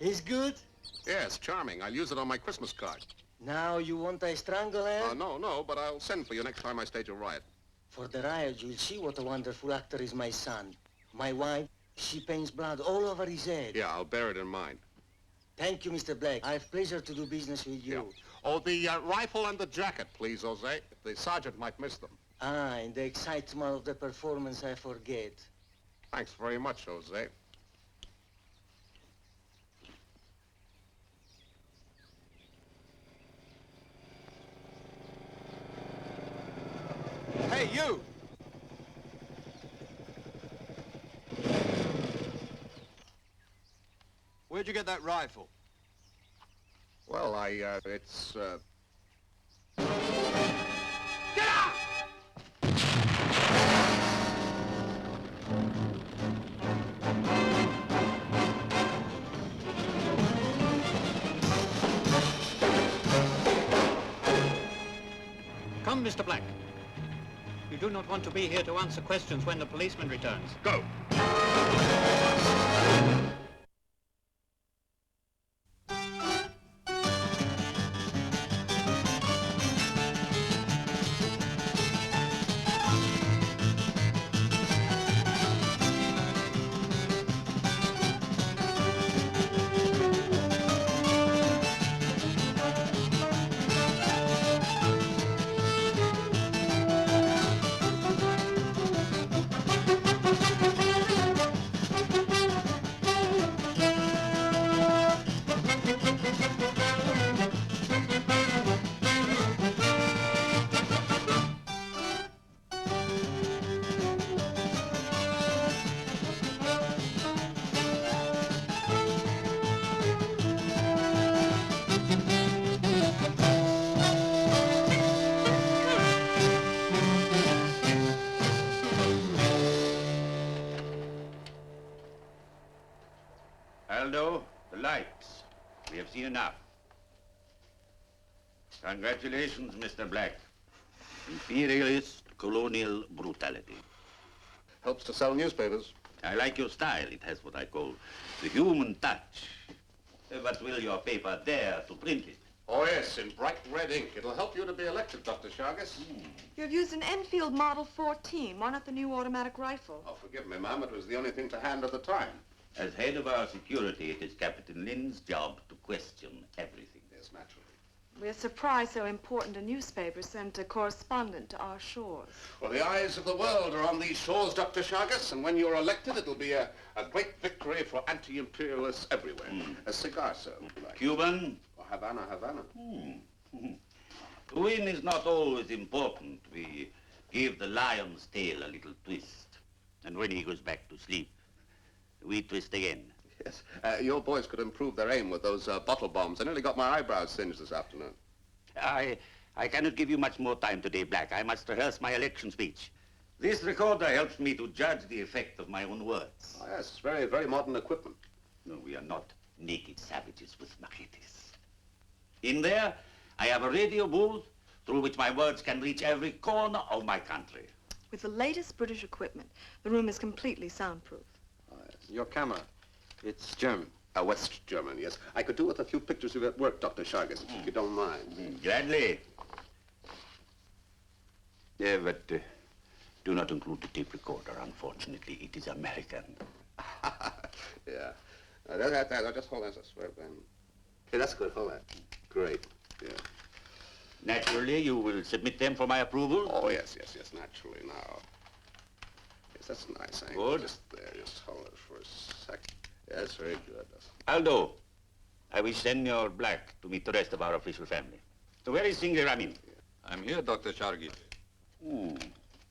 It's good? Yes, charming. I'll use it on my Christmas card. Now you want I strangle her? No, but I'll send for you next time I stage a riot. For the riot, you'll see what a wonderful actor is my son. My wife, she paints blood all over his head. Yeah, I'll bear it in mind. Thank you, Mr. Black. I have pleasure to do business with you. Yeah. Oh, the rifle and the jacket, please, Jose. The sergeant might miss them. Ah, in the excitement of the performance, I forget. Thanks very much, Jose. Hey, you! Where'd you get that rifle? Well, it's, Get out! Come, Mr. Black. You do not want to be here to answer questions when the policeman returns. Go! Aldo, the lights. We have seen enough. Congratulations, Mr. Black. Imperialist colonial brutality. Helps to sell newspapers. I like your style. It has what I call the human touch. But will your paper dare to print it? Oh, yes, in bright red ink. It'll help you to be elected, Dr. Chargas. You've used an Enfield Model 14. Why not the new automatic rifle? Oh, forgive me, ma'am. It was the only thing to hand at the time. As head of our security, it is Captain Lynn's job to question everything. Yes, naturally. We're surprised so important a newspaper sent a correspondent to our shores. Well, the eyes of the world are on these shores, Dr. Chargas, and when you're elected, it'll be a great victory for anti-imperialists everywhere. A cigar, sir. Like. Cuban? Or Havana. To win is not always important. We give the lion's tail a little twist. And when he goes back to sleep, we twist again. Yes. Your boys could improve their aim with those bottle bombs. I nearly got my eyebrows singed this afternoon. I cannot give you much more time today, Black. I must rehearse my election speech. This recorder helps me to judge the effect of my own words. Oh, yes, it's very, very modern equipment. No, we are not naked savages with machetes. In there, I have a radio booth through which my words can reach every corner of my country. With the latest British equipment, the room is completely soundproof. Oh, yes. Your camera. It's German. West German, yes. I could do with a few pictures of you at work, Dr. Chargas, if you don't mind. Gladly. Yeah, but do not include the tape recorder, unfortunately. It is American. Yeah. Just hold that, I swear, Ben. Okay, that's good. Hold that. Great. Yeah. Naturally, you will submit them for my approval? Oh, yes, naturally, now. Yes, that's nice. Good. Just there, just hold it for a second. Yes, very good. Aldo, I wish Senor Black to meet the rest of our official family. So where is Singh Ramin? I'm here, Dr. Chargis.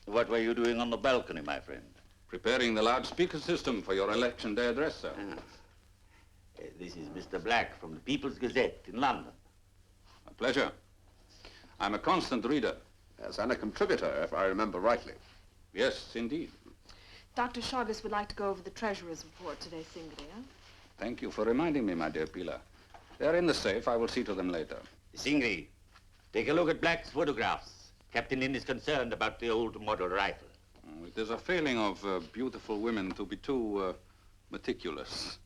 What were you doing on the balcony, my friend? Preparing the loudspeaker system for your election day address, sir. This is Mr. Black from the People's Gazette in London. A pleasure. I'm a constant reader. Yes, and a contributor, if I remember rightly. Yes, indeed. Dr. Chargas would like to go over the Treasurer's report today, Singria. Thank you for reminding me, my dear Pilar. They're in the safe. I will see to them later. Singri, take a look at Black's photographs. Captain Lynn is concerned about the old model rifle. It is a failing of beautiful women to be too meticulous.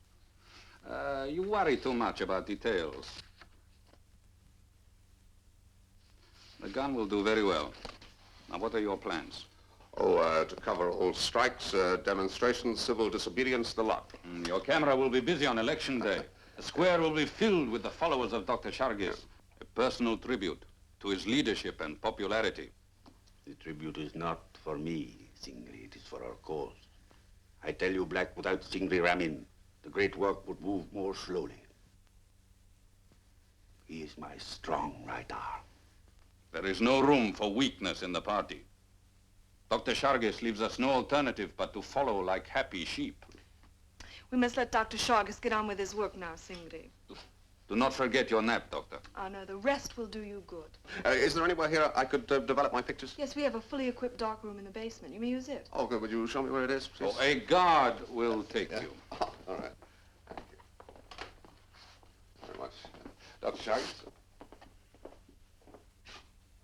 You worry too much about details. The gun will do very well. Now, what are your plans? Oh, to cover all strikes, demonstrations, civil disobedience, the lot. Your camera will be busy on election day. The square will be filled with the followers of Dr. Shargis. A personal tribute to his leadership and popularity. The tribute is not for me, Singri. It is for our cause. I tell you, Black, without Singri Ramin, the great work would move more slowly. He is my strong right arm. There is no room for weakness in the party. Dr. Shargis leaves us no alternative but to follow like happy sheep. We must let Dr. Shargis get on with his work now, Singri. Do not forget your nap, Doctor. Oh, no, the rest will do you good. Is there anywhere here I could develop my pictures? Yes, we have a fully equipped dark room in the basement. You may use it. Oh, good. Would you show me where it is, please? Oh, a guard will take you. Oh, all right. Thank you very much. Dr. Shargis?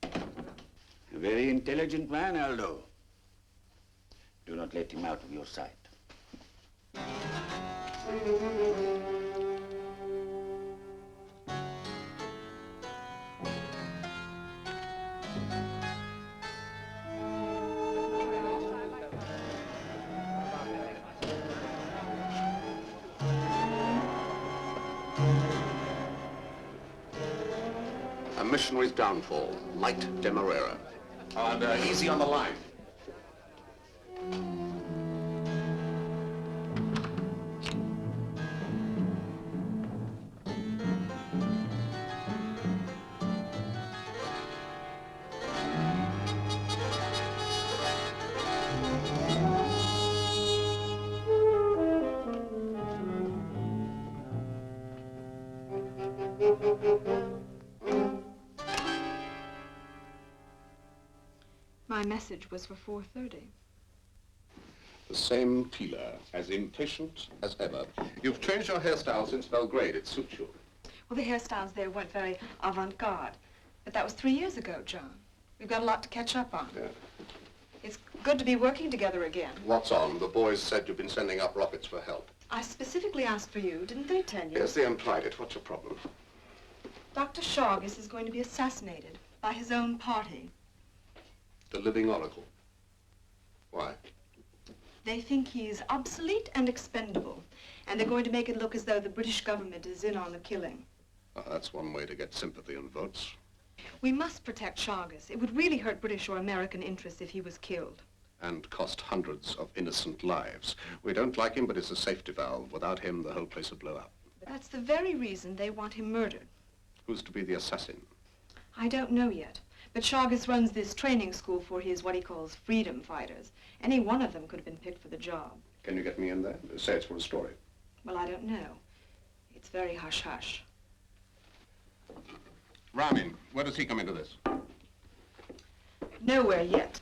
A very intelligent man, Aldo. Do not let him out of your sight. A missionary's downfall, Light Demerara. And easy on the line. My message was for 4:30. The same Pila, as impatient as ever. You've changed your hairstyle since Belgrade. It suits you. Well, the hairstyles there weren't very avant-garde. But that was 3 years ago, John. We've got a lot to catch up on. Yeah. It's good to be working together again. What's on? The boys said you've been sending up rockets for help. I specifically asked for you, didn't they tell you? Yes, they implied it. What's your problem? Dr. Shargis is going to be assassinated by his own party. The living oracle. Why? They think he's obsolete and expendable, and they're going to make it look as though the British government is in on the killing. That's one way to get sympathy and votes. We must protect Shargis. It would really hurt British or American interests if he was killed. And cost hundreds of innocent lives. We don't like him, but it's a safety valve. Without him, the whole place would blow up. That's the very reason they want him murdered. Who's to be the assassin? I don't know yet. But Shargis runs this training school for his, what he calls, freedom fighters. Any one of them could have been picked for the job. Can you get me in there? Say it's for a story. Well, I don't know. It's very hush-hush. Ramin, where does he come into this? Nowhere yet.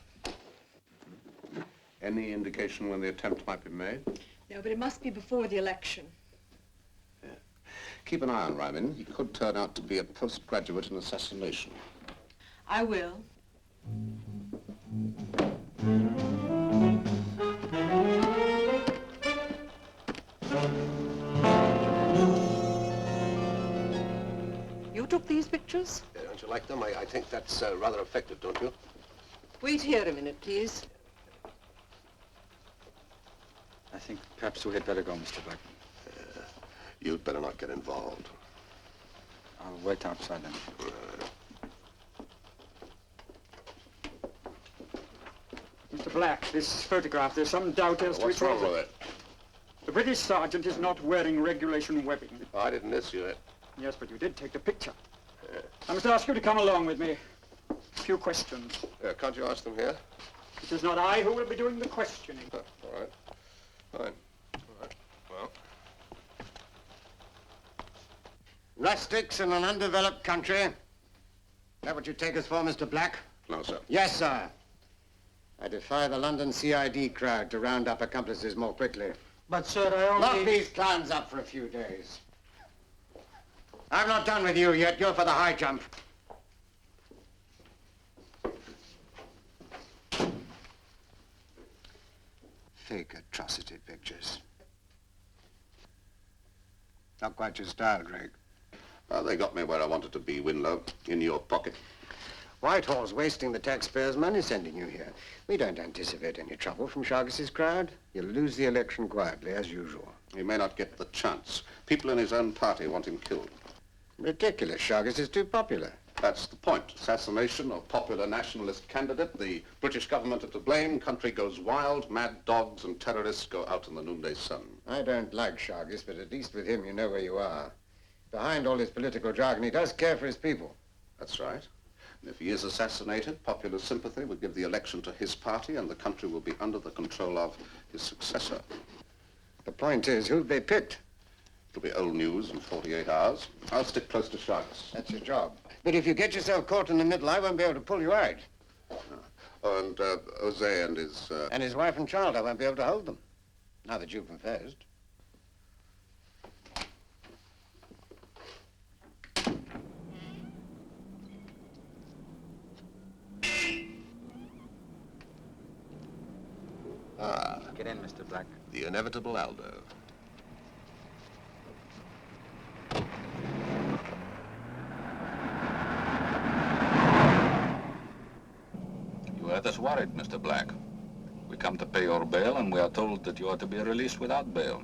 Any indication when the attempt might be made? No, but it must be before the election. Keep an eye on Ramin. He could turn out to be a postgraduate in assassination. I will. You took these pictures? Don't you like them? I think that's rather effective, don't you? Wait here a minute, please. I think perhaps we had better go, Mr. Black. You'd better not get involved. I'll wait outside then. Mr. Black, this photograph, there's some doubt as to What's its wrong with it? The British sergeant is not wearing regulation webbing. I didn't issue it. Yes, but you did take the picture. I must ask you to come along with me. A few questions. Can't you ask them here? It is not I who will be doing the questioning. All right. Fine. All right. Well, Rustics in an undeveloped country. Is that what you take us for, Mr. Black? no, sir. Yes, sir. I defy the London CID crowd to round up accomplices more quickly. But, sir, I Lock only... these clowns up for a few days. I'm not done with you yet. You're for the high jump. Fake atrocity pictures. Not quite your style, Drake. They got me where I wanted to be, Winlow, in your pocket. Whitehall's wasting the taxpayers' money sending you here. We don't anticipate any trouble from Chargas's crowd. You'll lose the election quietly, as usual. He may not get the chance. People in his own party want him killed. Ridiculous. Chargas is too popular. That's the point. Assassination of popular nationalist candidate. The British government are to blame. Country goes wild. Mad dogs and terrorists go out in the noonday sun. I don't like Chargas, but at least with him you know where you are. Behind all his political jargon, he does care for his people. That's right. And if he is assassinated, popular sympathy will give the election to his party and the country will be under the control of his successor. The point is, who've they picked? It'll be old news in 48 hours. I'll stick close to Chargas. That's your job. But if you get yourself caught in the middle, I won't be able to pull you out. Oh, and Jose and his... And his wife and child, I won't be able to hold them. Now that you've confessed. Get in, Mr. Black. The inevitable Aldo. You had us worried, Mr. Black. We come to pay your bail, and we are told that you are to be released without bail.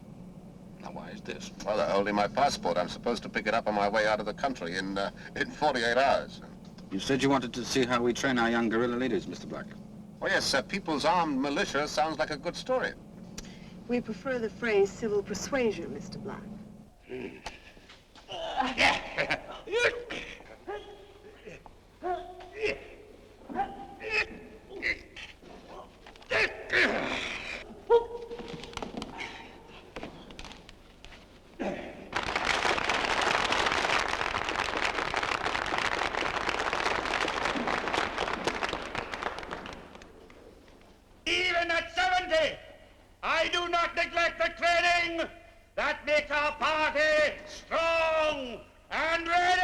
Now, why is this? Well, they're holding my passport. I'm supposed to pick it up on my way out of the country in 48 hours. You said you wanted to see how we train our young guerrilla leaders, Mr. Black. Oh, yes, People's Armed Militia sounds like a good story. We prefer the phrase civil persuasion, Mr. Black. Even at 70, I do not neglect the training that makes our party strong and ready!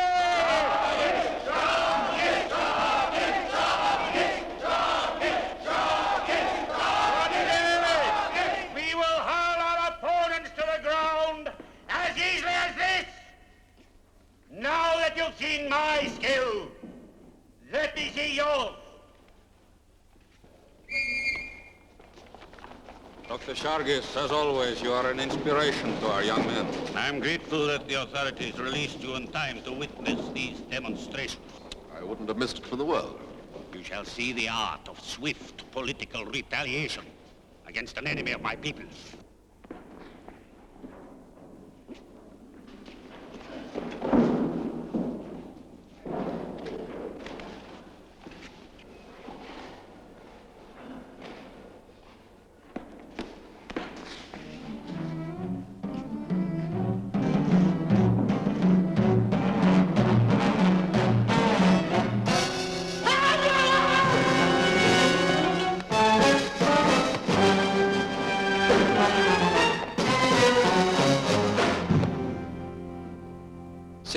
We will hurl our opponents to the ground as easily as this. Now that you've seen my skill, let me see yours. Dr. Chargas, as always, you are an inspiration to our young men. I'm grateful that the authorities released you in time to witness these demonstrations. I wouldn't have missed it for the world. You shall see the art of swift political retaliation against an enemy of my people.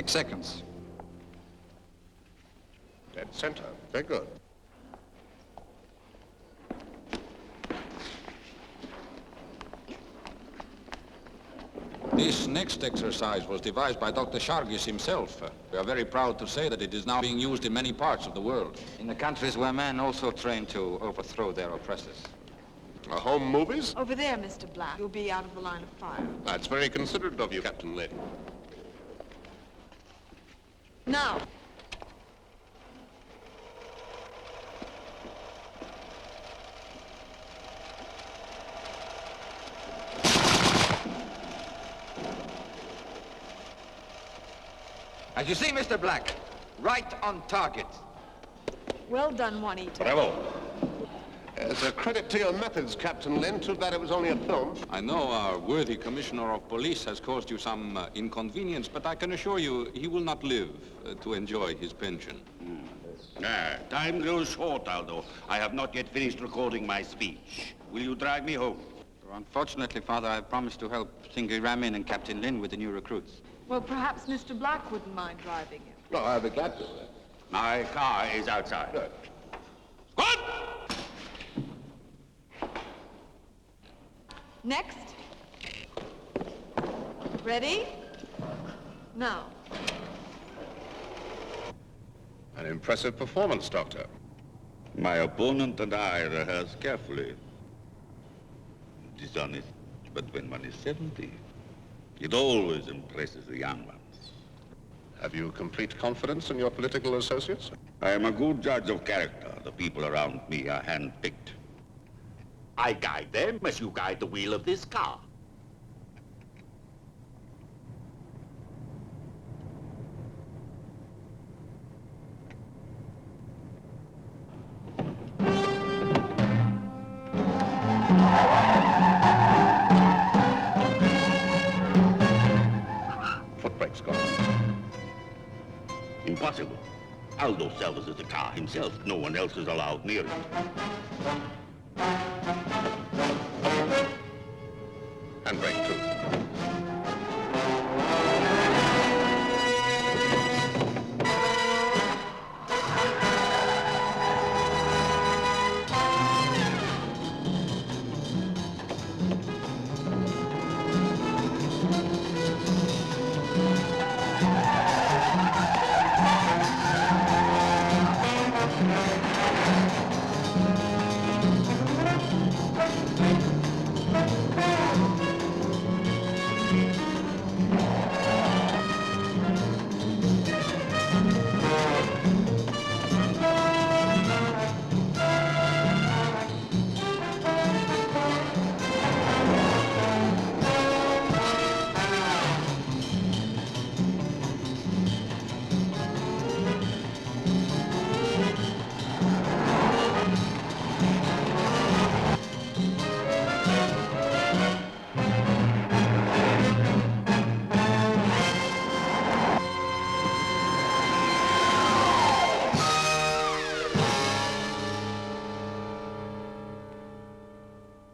Seconds. Dead center. Very good. This next exercise was devised by Dr. Chargas himself. We are very proud to say that it is now being used in many parts of the world. In the countries where men also train to overthrow their oppressors. Home movies? Over there, Mr. Black. You'll be out of the line of fire. That's very considerate of you, Captain Lynn. Now. As you see, Mr. Black, right on target. Well done, Juanito. Bravo. As a credit to your methods, Captain Lynn. Too bad it was only a film. I know our worthy commissioner of police has caused you some inconvenience, but I can assure you he will not live to enjoy his pension. Time grows short, Aldo. I have not yet finished recording my speech. Will you drive me home? Unfortunately, Father, I promised to help Thingy Ramin and Captain Lin with the new recruits. Well, perhaps Mr. Black wouldn't mind driving him. No, I'll be glad to. My car is outside. Good. Good! Next. Ready? Now. An impressive performance, Doctor. My opponent and I rehearse carefully. Dishonest, but when one is 70, it always impresses the young ones. Have you complete confidence in your political associates? I am a good judge of character. The people around me are hand-picked. I guide them as you guide the wheel of this car. Foot brakes gone. Impossible. Aldo services the car himself. No one else is allowed near it. Handbrake, too.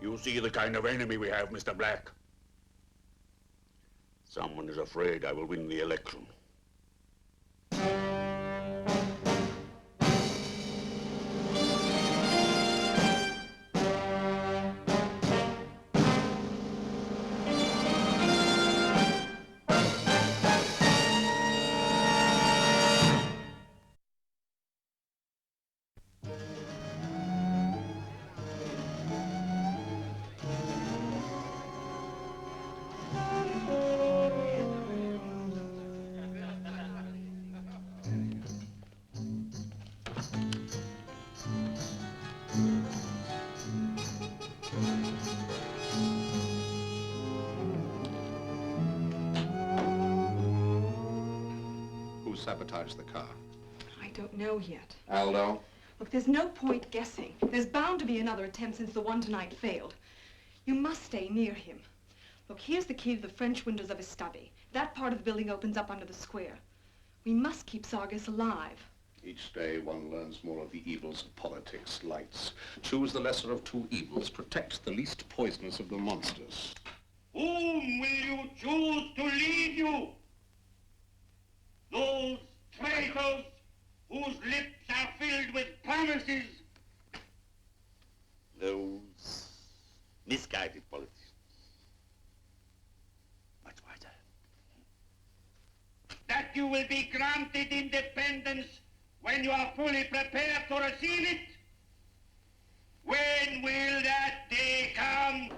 You see the kind of enemy we have, Mr. Black. Someone is afraid I will win the election. Who sabotaged the car? I don't know yet. Aldo? Look, there's no point guessing. There's bound to be another attempt since the one tonight failed. You must stay near him. Look, here's the key to the French windows of his study. That part of the building opens up under the square. We must keep Sargis alive. Each day one learns more of the evils of politics. Lights. Choose the lesser of two evils. Protect the least poisonous of the monsters. Whom will you choose to lead you? Those traitors whose lips are filled with promises. Those misguided politicians. Much wiser. That you will be granted independence when you are fully prepared to receive it? When will that day come?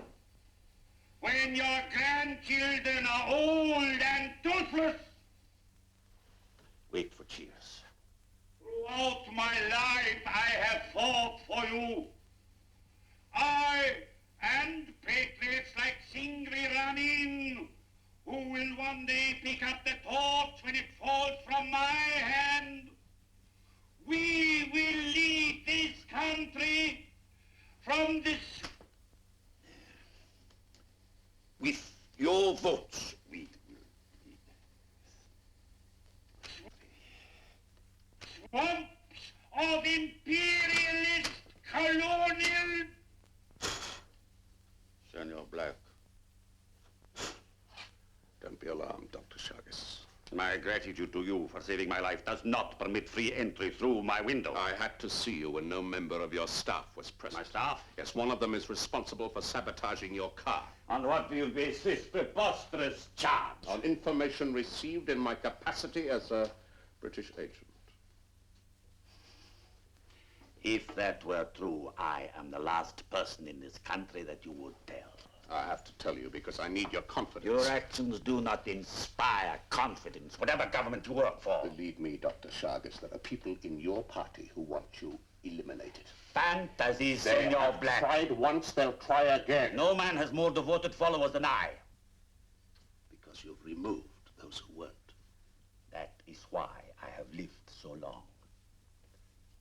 When your grandchildren are old and toothless? Wait for cheers. Throughout my life, I have fought for you. I and patriots like Singri Ramin, who will one day pick up the torch when it falls from my hand. We will lead this country from this... With your votes, we swamps of imperialist colonial... Senor Black. Don't be alarmed, Dr. Sargis. My gratitude to you for saving my life does not permit free entry through my window. I had to see you when no member of your staff was present. My staff? Yes, one of them is responsible for sabotaging your car. On what do you base this preposterous charge? On information received in my capacity as a British agent. If that were true, I am the last person in this country that you would tell. I have to tell you because I need your confidence. Your actions do not inspire confidence, whatever government you work for. Believe me, Dr. Shargis, there are people in your party who want you eliminated. Fantasies, They Senor have Black. tried once, they'll try again. No man has more devoted followers than I. Because you've removed those who weren't. That is why I have lived so long.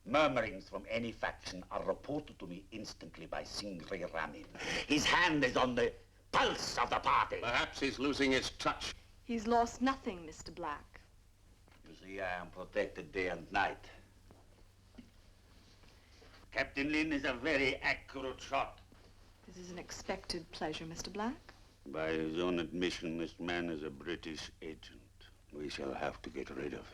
Murmurings from any faction are reported to me instantly by Singri Ramin. His hand is on the pulse of the party. Perhaps he's losing his touch. He's lost nothing, Mr. Black. You see, I am protected day and night. Captain Lin is a very accurate shot. This is an expected pleasure, Mr. Black. By his own admission, this man is a British agent. We shall have to get rid of him.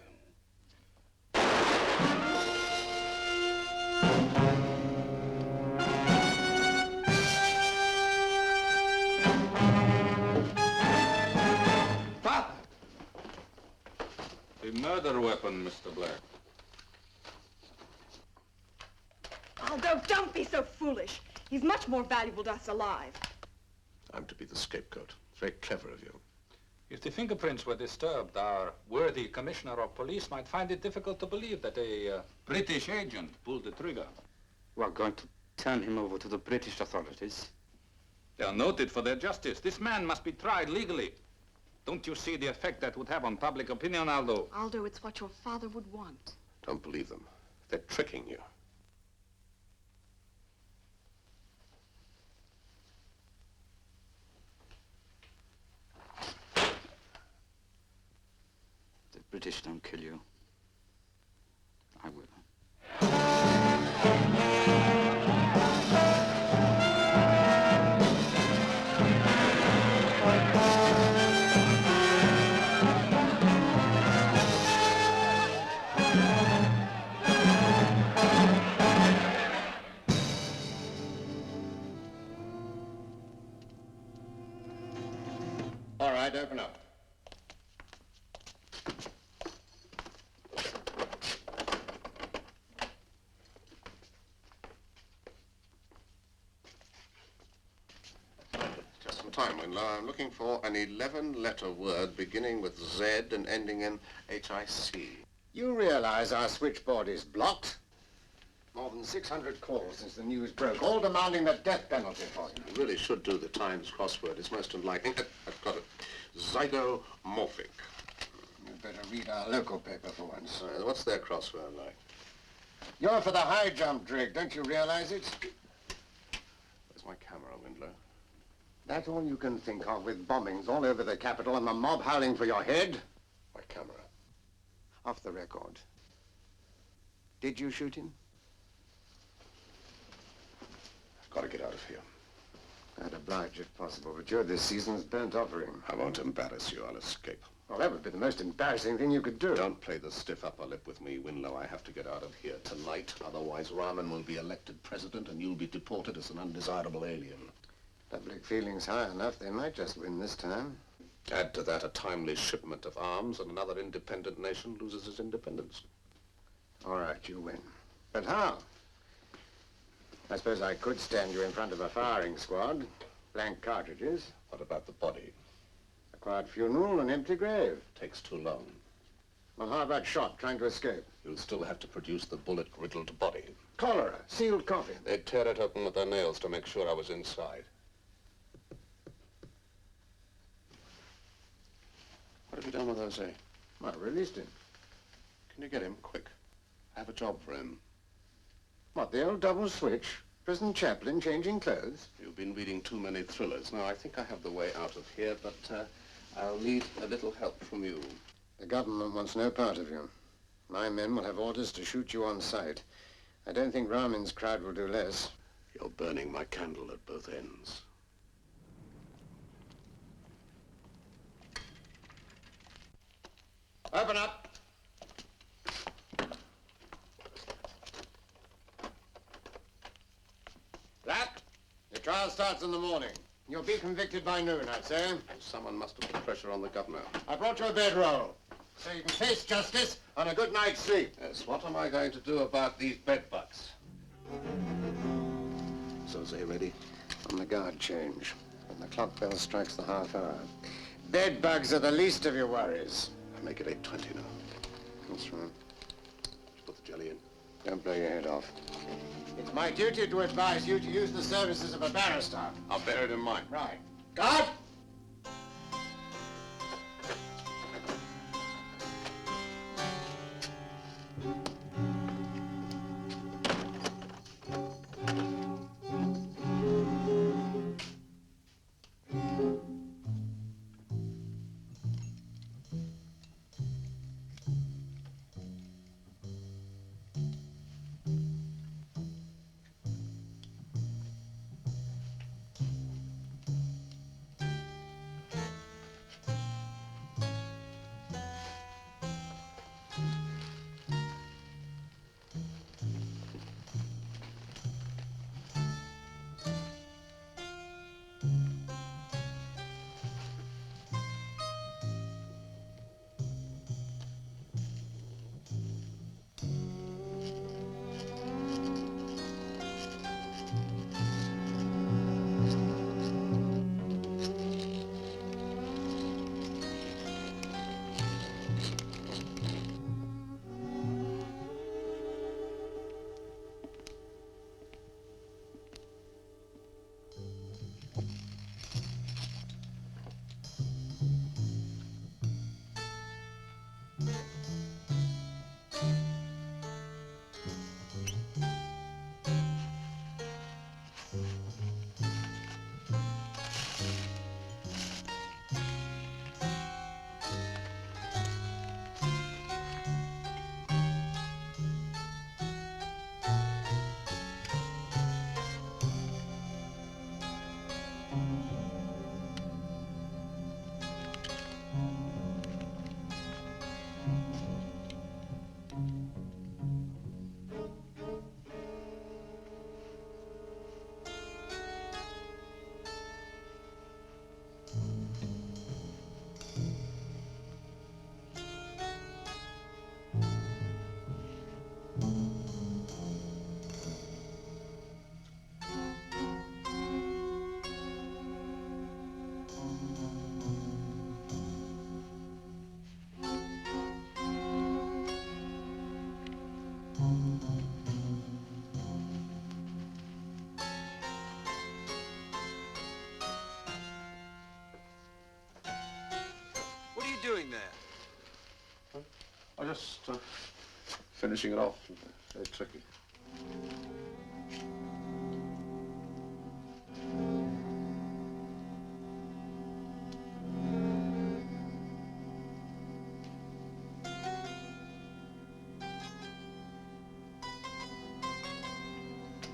Father! The murder weapon, Mr. Black. Aldo, don't be so foolish. He's much more valuable to us alive. I'm to be the scapegoat. Very clever of you. If the fingerprints were disturbed, our worthy commissioner of police might find it difficult to believe that a British agent pulled the trigger. We're going to turn him over to the British authorities. They are noted for their justice. This man must be tried legally. Don't you see the effect that would have on public opinion, Aldo? Aldo, it's what your father would want. Don't believe them. They're tricking you. The British don't kill you. I will. All right, open up. Just in time, Winlow. I'm looking for an 11-letter word beginning with Z and ending in HIC. You realize our switchboard is blocked? More than 600 calls since the news broke, all demanding the death penalty for you. You really should do the Times crossword. It's most enlightening. I've got it. Zygomorphic. You'd better read our local paper for once. What's their crossword like? You're for the high jump, Drake. Don't you realize it? Where's my camera, Windler? That's all you can think of with bombings all over the capital and the mob howling for your head? My camera. Off the record. Did you shoot him? I've got to get out of here. I'd oblige if possible, but you're this season's burnt offering. I won't embarrass you. I'll escape. Well, that would be the most embarrassing thing you could do. Don't play the stiff upper lip with me, Winlow. I have to get out of here tonight. Otherwise, Rahman will be elected president and you'll be deported as an undesirable alien. Public feeling's high enough. They might just win this time. Add to that a timely shipment of arms and another independent nation loses its independence. All right, you win. But how? I suppose I could stand you in front of a firing squad. Blank cartridges. What about the body? A quiet funeral, an empty grave. Takes too long. Well, how about shot, trying to escape? You'll still have to produce the bullet-riddled body. Cholera, sealed coffin. They'd tear it open with their nails to make sure I was inside. What have you done with Jose? I released him. Can you get him, quick? I have a job for him. What, the old double switch? Prison chaplain changing clothes? You've been reading too many thrillers. Now, I think I have the way out of here, but I'll need a little help from you. The government wants no part of you. My men will have orders to shoot you on sight. I don't think Rahman's crowd will do less. You're burning my candle at both ends. Open up. Black, your trial starts in the morning. You'll be convicted by noon, I'd say. Someone must have put pressure on the governor. I brought you a bedroll, so you can face justice on a good night's sleep. Yes, what am I going to do about these bed bugs? So, say ready? On the guard change. When the clock bell strikes the half hour. Bed bugs are the least of your worries. I make it 8:20 now. That's right. Just put the jelly in. Don't blow your head off. It's my duty to advise you to use the services of a barrister. I'll bear it in mind. Right. Guard! What are you doing there? I'm just finishing it off. Very tricky.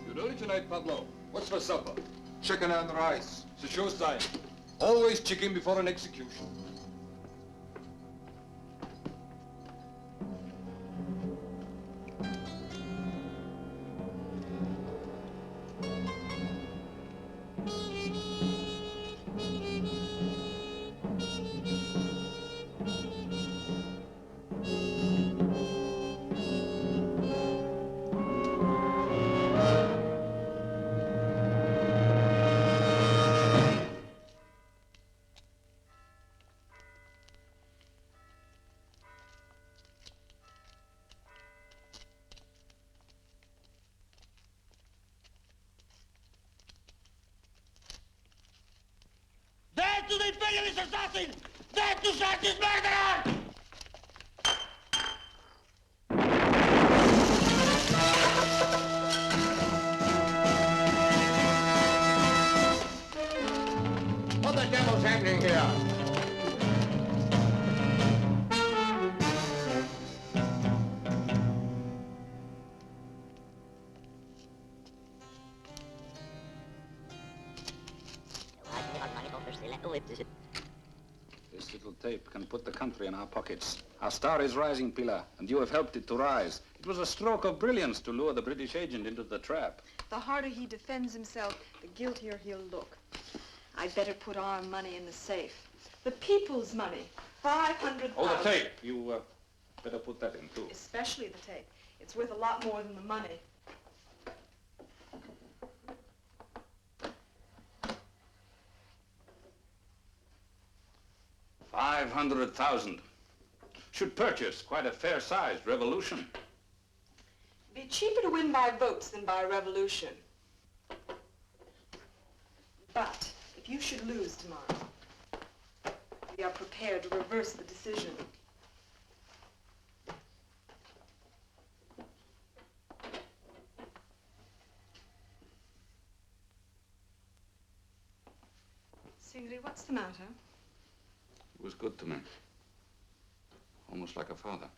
You're early tonight, Pablo. What's for supper? Chicken and rice. It's a showtime. Always chicken before an execution. Death to the imperialist assassin! Death to Sharkey's murderer! What the devil's happening here? This little tape can put the country in our pockets. Our star is rising, Pilar, and you have helped it to rise. It was a stroke of brilliance to lure the British agent into the trap. The harder he defends himself, the guiltier he'll look. I'd better put our money in the safe. The people's money. 500,000. Oh, the tape. You better put that in, too. Especially the tape. It's worth a lot more than the money. $500,000. Should purchase quite a fair-sized revolution. Be cheaper to win by votes than by revolution. But if you should lose tomorrow, we are prepared to reverse the decision. Singri, what's the matter? He was good to me. Almost like a father.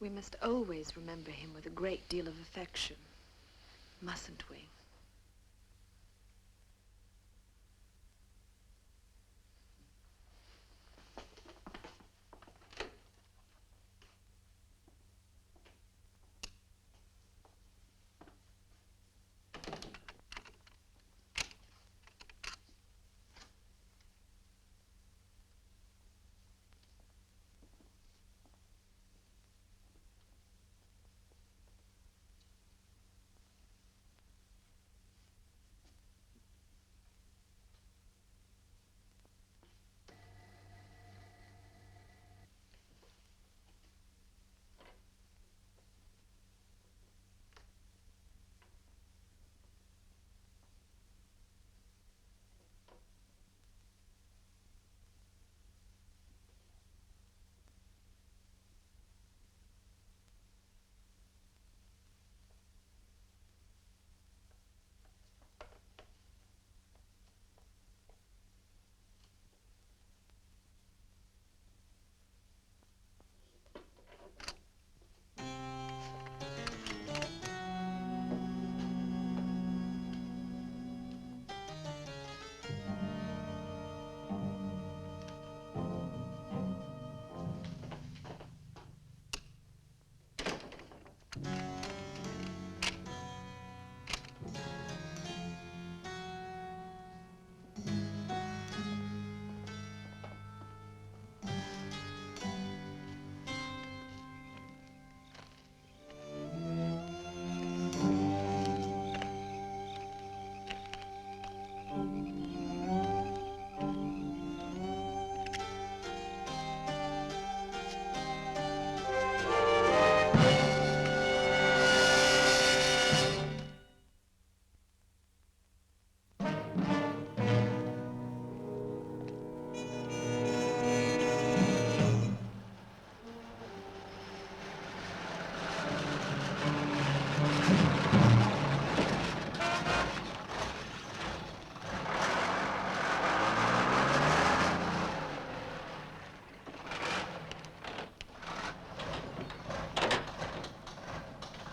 We must always remember him with a great deal of affection, mustn't we?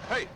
Hey!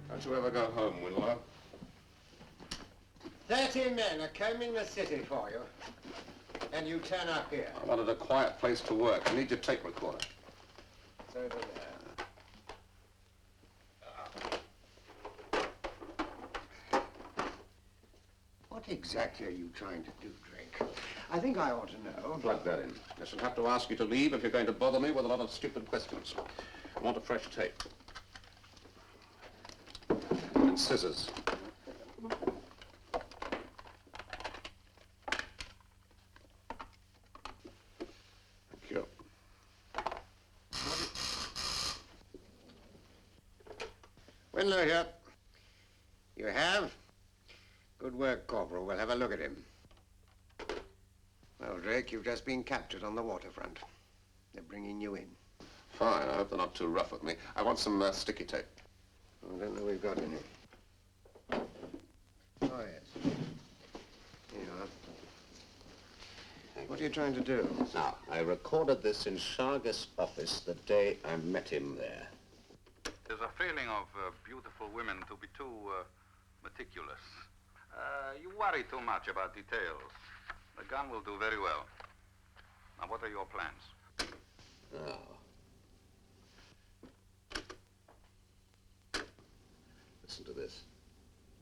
Don't you ever go home, Winlow? 30 men are combing the city for you, and you turn up here. I wanted a quiet place to work. I need your tape recorder. It's over there. What exactly are you trying to do, Drake? I think I ought to know. Plug that in. I shall have to ask you to leave if you're going to bother me with a lot of stupid questions. I want a fresh tape. And scissors. Thank you. Winlow here. You have? Good work, Corporal. We'll have a look at him. Well, Drake, you've just been captured on the waterfront. They're bringing you in. Fine. I hope they're not too rough with me. I want some sticky tape. I don't know we've got any. Oh, yes. Here you are. What are you trying to do? Now, I recorded this in Shargus' office the day I met him there. There's a feeling of beautiful women to be too meticulous. You worry too much about details. The gun will do very well. Now, what are your plans? Now, listen to this.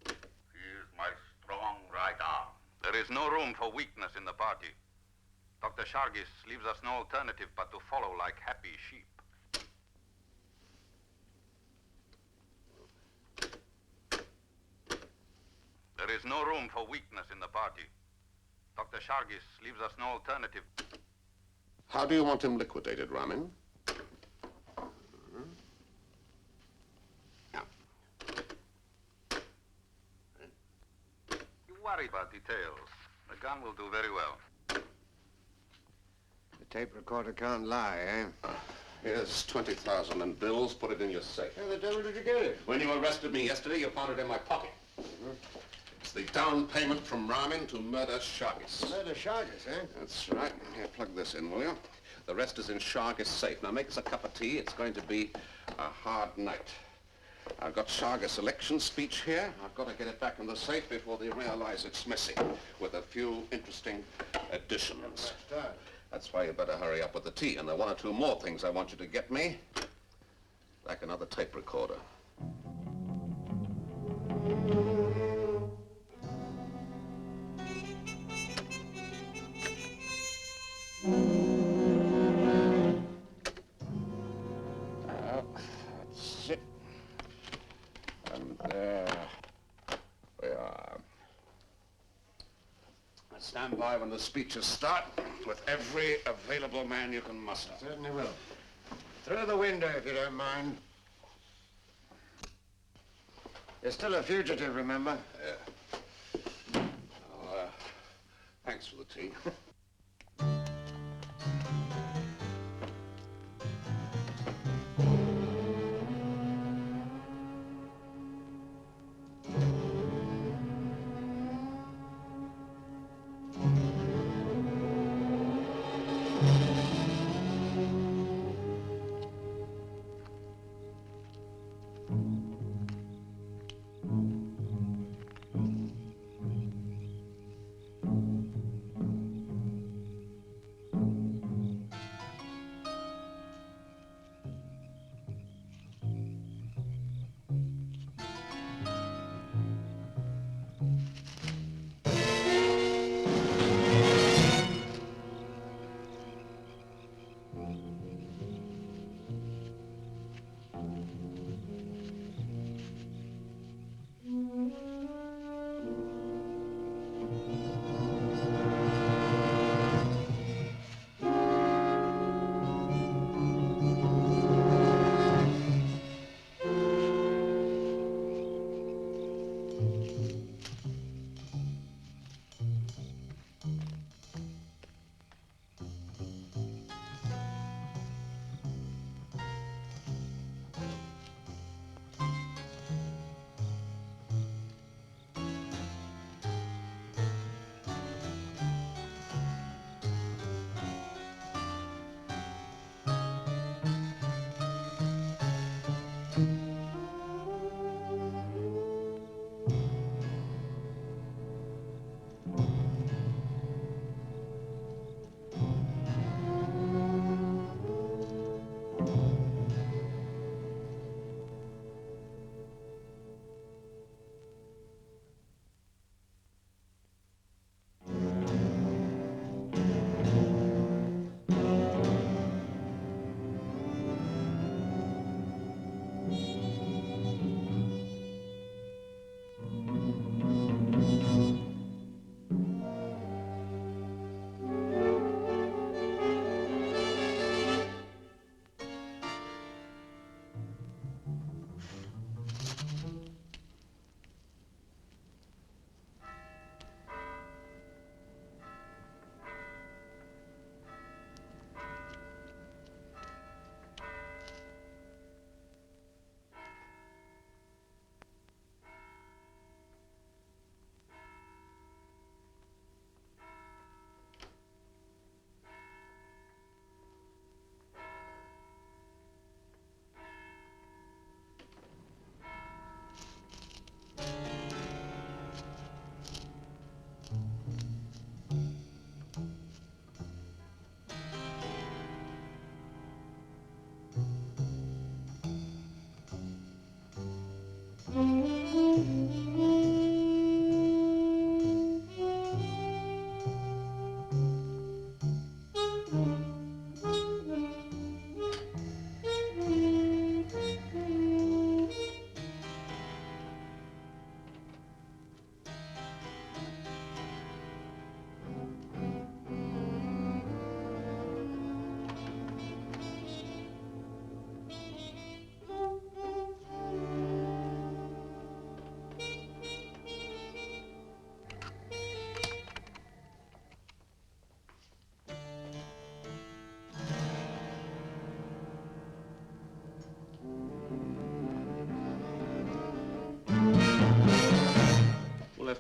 Here's my strong right arm. There is no room for weakness in the party. Dr. Shargis leaves us no alternative but to follow like happy sheep. There is no room for weakness in the party. Dr. Shargis leaves us no alternative. How do you want him liquidated, Ramin? You worry about details. The gun will do very well. The tape recorder can't lie, eh? Here's 20,000 in bills. Put it in your safe. How the devil did you get it? When you arrested me yesterday, you found it in my pocket. It's the down payment from Ramin to murder Shargis. Murder Shargis, eh? That's right. Here, plug this in, will you? The rest is in Shargis' safe. Now make us a cup of tea. It's going to be a hard night. I've got Shargis' election speech here. I've got to get it back in the safe before they realize it's missing, with a few interesting additions. That's why you better hurry up with the tea. And there are one or two more things I want you to get me. Like another tape recorder. That's it. And there we are. Stand by when the speeches start with every available man you can muster. Certainly will. Through the window, if you don't mind. You're still a fugitive, remember? Yeah. Oh, thanks for the tea.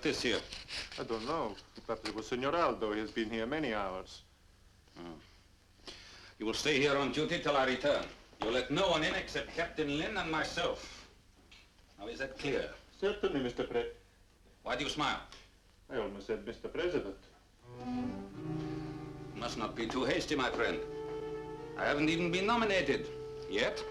this here? I don't know. Perhaps it was Senor Aldo. He has been here many hours. You will stay here on duty till I return. You'll let no one in except Captain Lynn and myself. Now, is that clear? Certainly, Mr. Why do you smile? I almost said Mr. President. You must not be too hasty, my friend. I haven't even been nominated yet.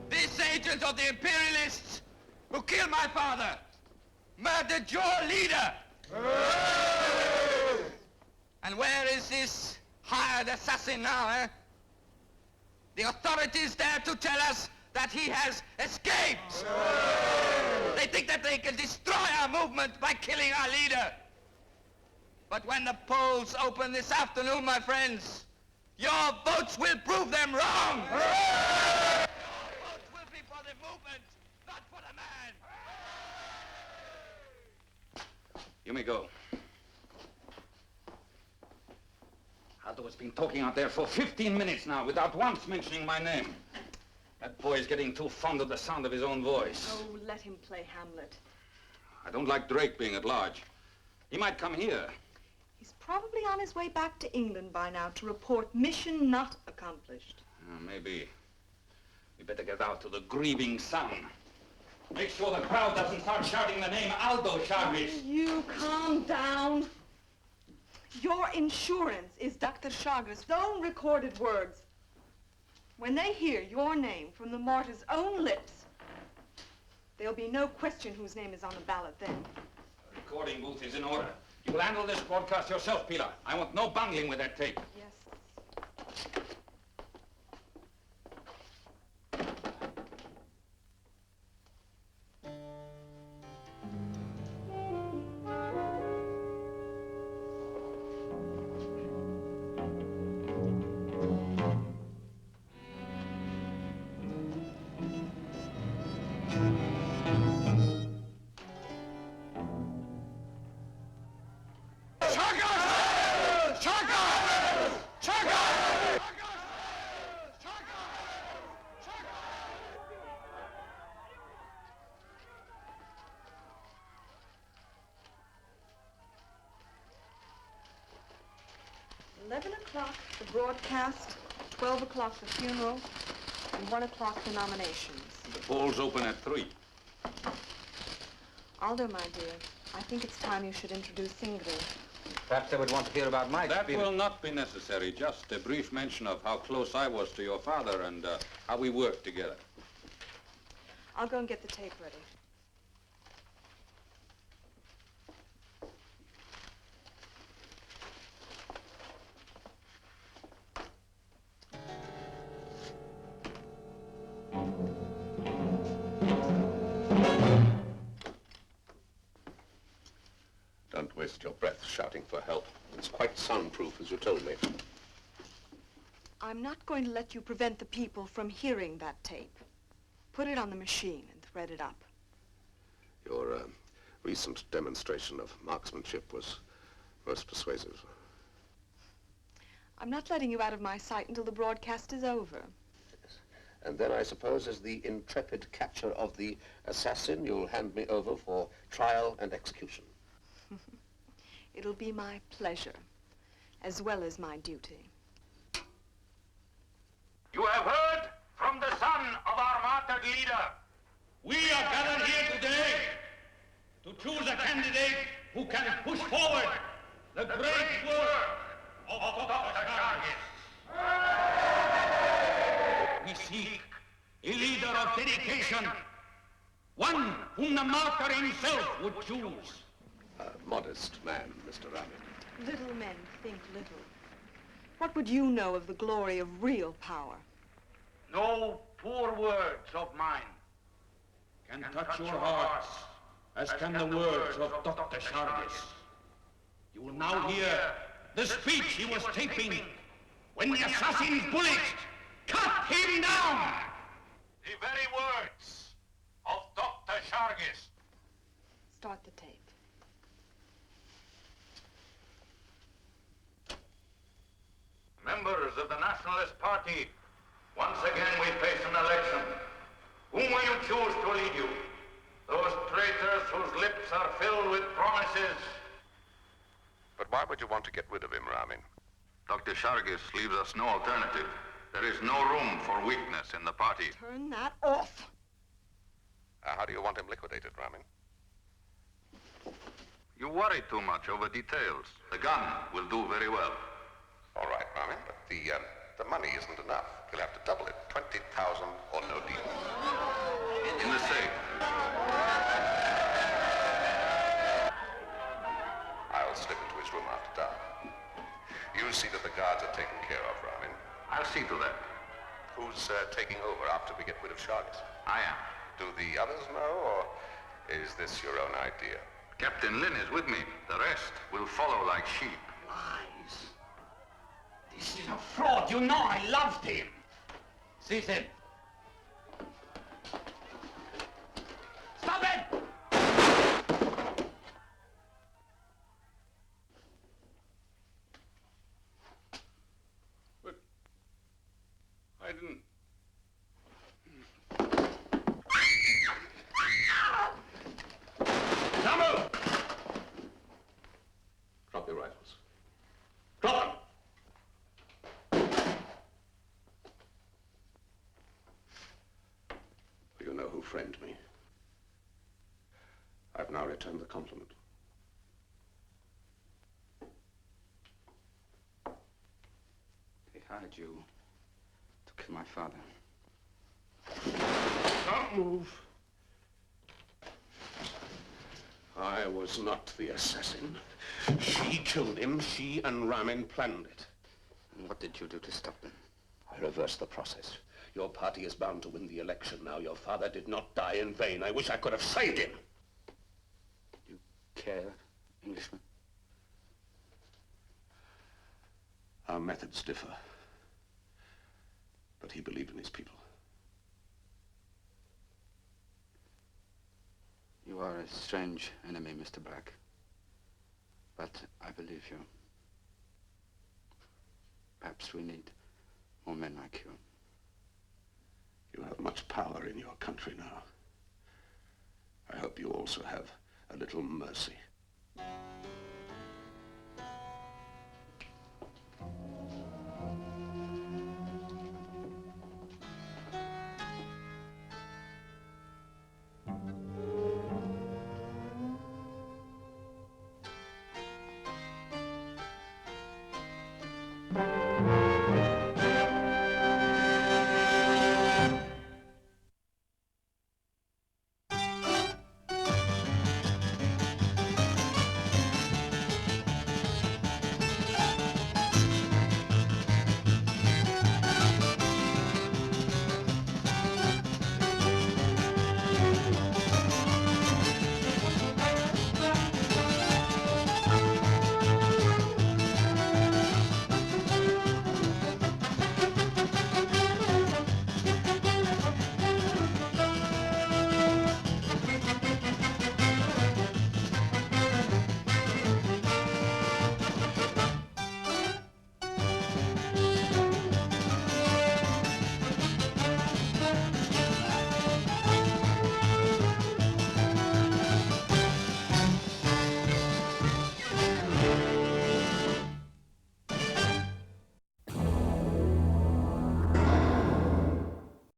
This agent of the imperialists who killed my father, murdered your leader. And where is this hired assassin now, eh? The authorities dare to tell us that he has escaped. They think that they can destroy our movement by killing our leader. But when the polls open this afternoon, my friends, your votes will prove them wrong. Your votes will be for the movement, not for the man. You may go. Aldo has been talking out there for 15 minutes now without once mentioning my name. That boy is getting too fond of the sound of his own voice. Oh, let him play Hamlet. I don't like Drake being at large. He might come here. He's probably on his way back to England by now to report mission not accomplished. Maybe. We better get out to the grieving son. Make sure the crowd doesn't start shouting the name Aldo Chargis. You calm down. Your insurance is Dr. Chagas' own recorded words. When they hear your name from the martyr's own lips, there'll be no question whose name is on the ballot then. The recording booth is in order. You will handle this broadcast yourself, Pilar. I want no bungling with that tape. Yes. The broadcast, 12 o'clock the funeral, and 1 o'clock the nominations. The polls open at 3. Aldo, my dear, I think it's time you should introduce Ingrid. Perhaps they would want to hear about my That experience. will not be necessary. Just a brief mention of how close I was to your father and how we worked together. I'll go and get the tape ready. Don't waste your breath shouting for help. It's quite soundproof, as you told me. I'm not going to let you prevent the people from hearing that tape. Put it on the machine and thread it up. Your recent demonstration of marksmanship was most persuasive. I'm not letting you out of my sight until the broadcast is over. And then I suppose, as the intrepid catcher of the assassin, you'll hand me over for trial and execution. It'll be my pleasure, as well as my duty. You have heard from the son of our martyred leader. We are gathered here today to choose a candidate who can push forward the great work of Dr. Chagas. We seek a leader of dedication, one whom the martyr himself would choose. A modest man, Mr. Rabbit. Little men think little. What would you know of the glory of real power? No poor words of mine can touch your hearts as can the words of Dr. Chagas. You will now hear the speech he was taping when the assassin's bullet cut him down. The very words of Dr. Shargis. Start the tape. Members of the Nationalist Party, once again we face an election. Whom will you choose to lead you? Those traitors whose lips are filled with promises. But why would you want to get rid of him, Ramin? Dr. Shargis leaves us no alternative. There is no room for weakness in the party. Turn that off. How do you want him liquidated, Ramin? You worry too much over details. The gun will do very well. All right, Ramin, but the money isn't enough. You'll have to double it. 20,000 or no deal. In the safe. I'll slip into his room after dark. You see that the guards are taken care of, Ramin. I'll see to that. Who's taking over after we get rid of Shargis? I am. Do the others know, or is this your own idea? Captain Lin is with me. The rest will follow like sheep. Lies. This is a fraud. You know I loved him. Seize him. Stop it! But I didn't... Now move! Drop your rifles. Drop them! You know who framed me. I've now returned the compliment. They hired you to kill my father. Don't move. I was not the assassin. She killed him. She and Ramin planned it. And what did you do to stop them? I reversed the process. Your party is bound to win the election now. Your father did not die in vain. I wish I could have saved him. You care, Englishman? Our methods differ. But he believed in his people. You are a strange enemy, Mr. Black. But I believe you. Perhaps we need more men like you. You have much power in your country now. I hope you also have a little mercy.